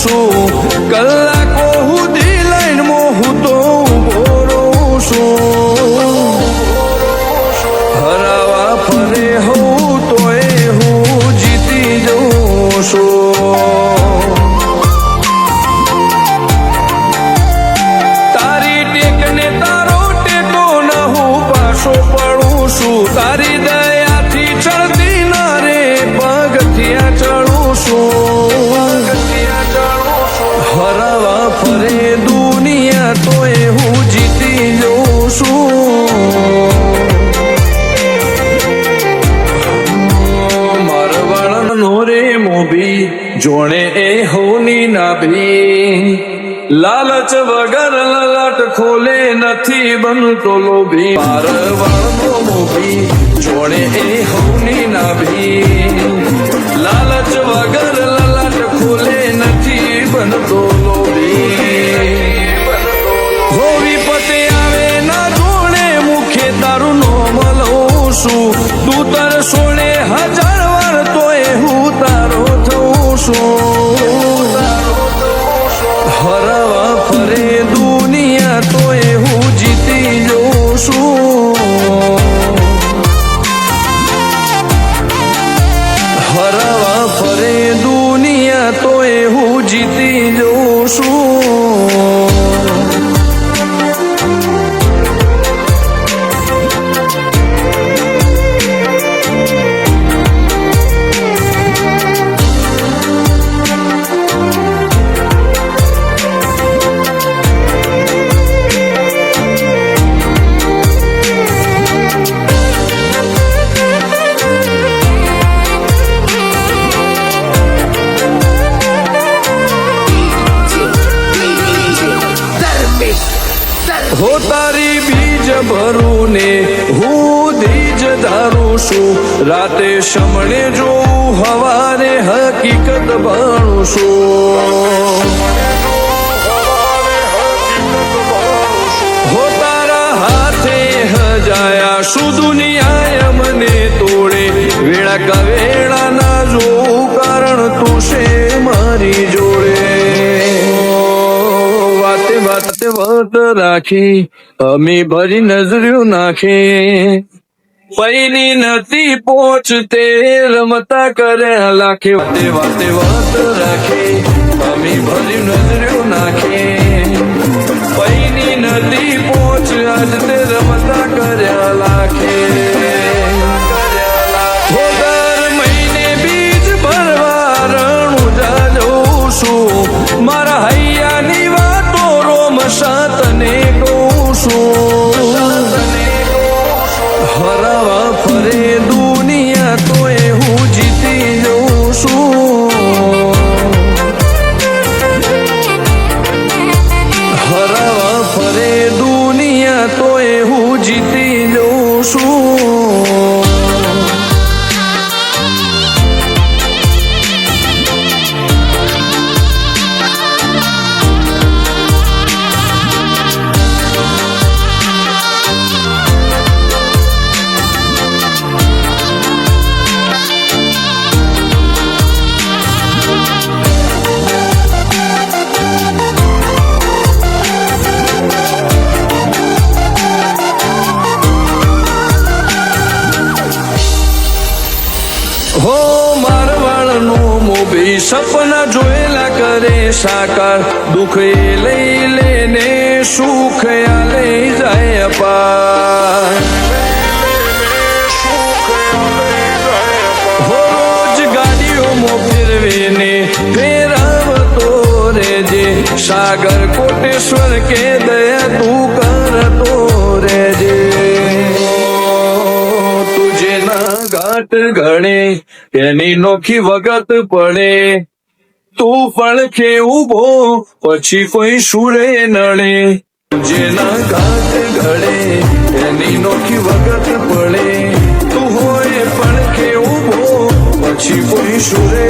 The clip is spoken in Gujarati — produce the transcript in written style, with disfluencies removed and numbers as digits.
છું, કલાકો સુધી લાઈનમાં હું તો ઉભો રહું છું. હરાવા ફરે હું તોય હું જીતી જઉં છું. તારી ટેકને તારો ટેકો ન હું પાછો પડું છું. તારી દયાથી ચડતી ન રે પગથિયા ચડું છું. હરાવા ફરે દુનિયા તોય હું જીતી જઉં છું. મારવાળનો રે મોભી જોણે એ હોની નાભી, લાલચ વગર લલાટ ખોલે નથી બનતો લોભી. મારવાળનો મોભી જોણે એ હોની નાભી, લાલચ વગર લલાટ ખોલે નથી બનતો લોભી. હો વિપતે આવે ના જોડે મુખે તારું નોમ લઉં છું. તું તર સોળે 1000 વાર તોય હું તારો થઉં છું. હરાવા ફરે દુનિયા તોય હું જીતી જઉં છું. હરાવા ફરે દુનિયા તોય હું જીતી જઉં છું. હો તારી બીજ ભરું ને હું ધીજ ધારું છું. રાતે શમણે જોઉં હવારે હકીકત ભણું છું. હો તારા હાથે હજાયા શું દુનિયા મને તોડે. વેળા કવેળા ના જોઉં કારણ તું છે મારી જોડે. વાતે વાત રાખી અમે ભરી નજર્યું નાખે. પૈની નથી પહોંચતે રમતા કર્યા લાખે. વાતે વાત રાખી અમે ભરી નજર્યું નાખે. પૈની નથી પહોંચ આજ તે રમતા કર્યા લાખે. દર મહિને બીજ ભરવા રણુજા જઉં છું. મારા હૈયાની વાતો રોમ તને કહું છું. હરાવા ફરે દુનિયા તોય હું જીતી જઉં છું. હરાવા ફરે દુનિયા તોય હું જીતી જઉં છું. હો મારવાળનો મોભી સપના જોયેલા કરે સાકાર. દુઃખ એ લઈ લેને સુખ આ લઈ જાય અપાર. હો રોજ ગાડીઓમાં ફેરવીને ફેરાવતો રેજે. સાગર કોટેશ્વર કે દયા તું કરતો રેજે. ઘાટ ઘણે એની નોખી વગત પડે. તું પડખે ઉભો પછી કોઈ સુરે નડે. જેના ઘાટ ઘડે એની નોખી વગત પડે. તું હોય પડખે ઉભો પછી કોઈ સુરે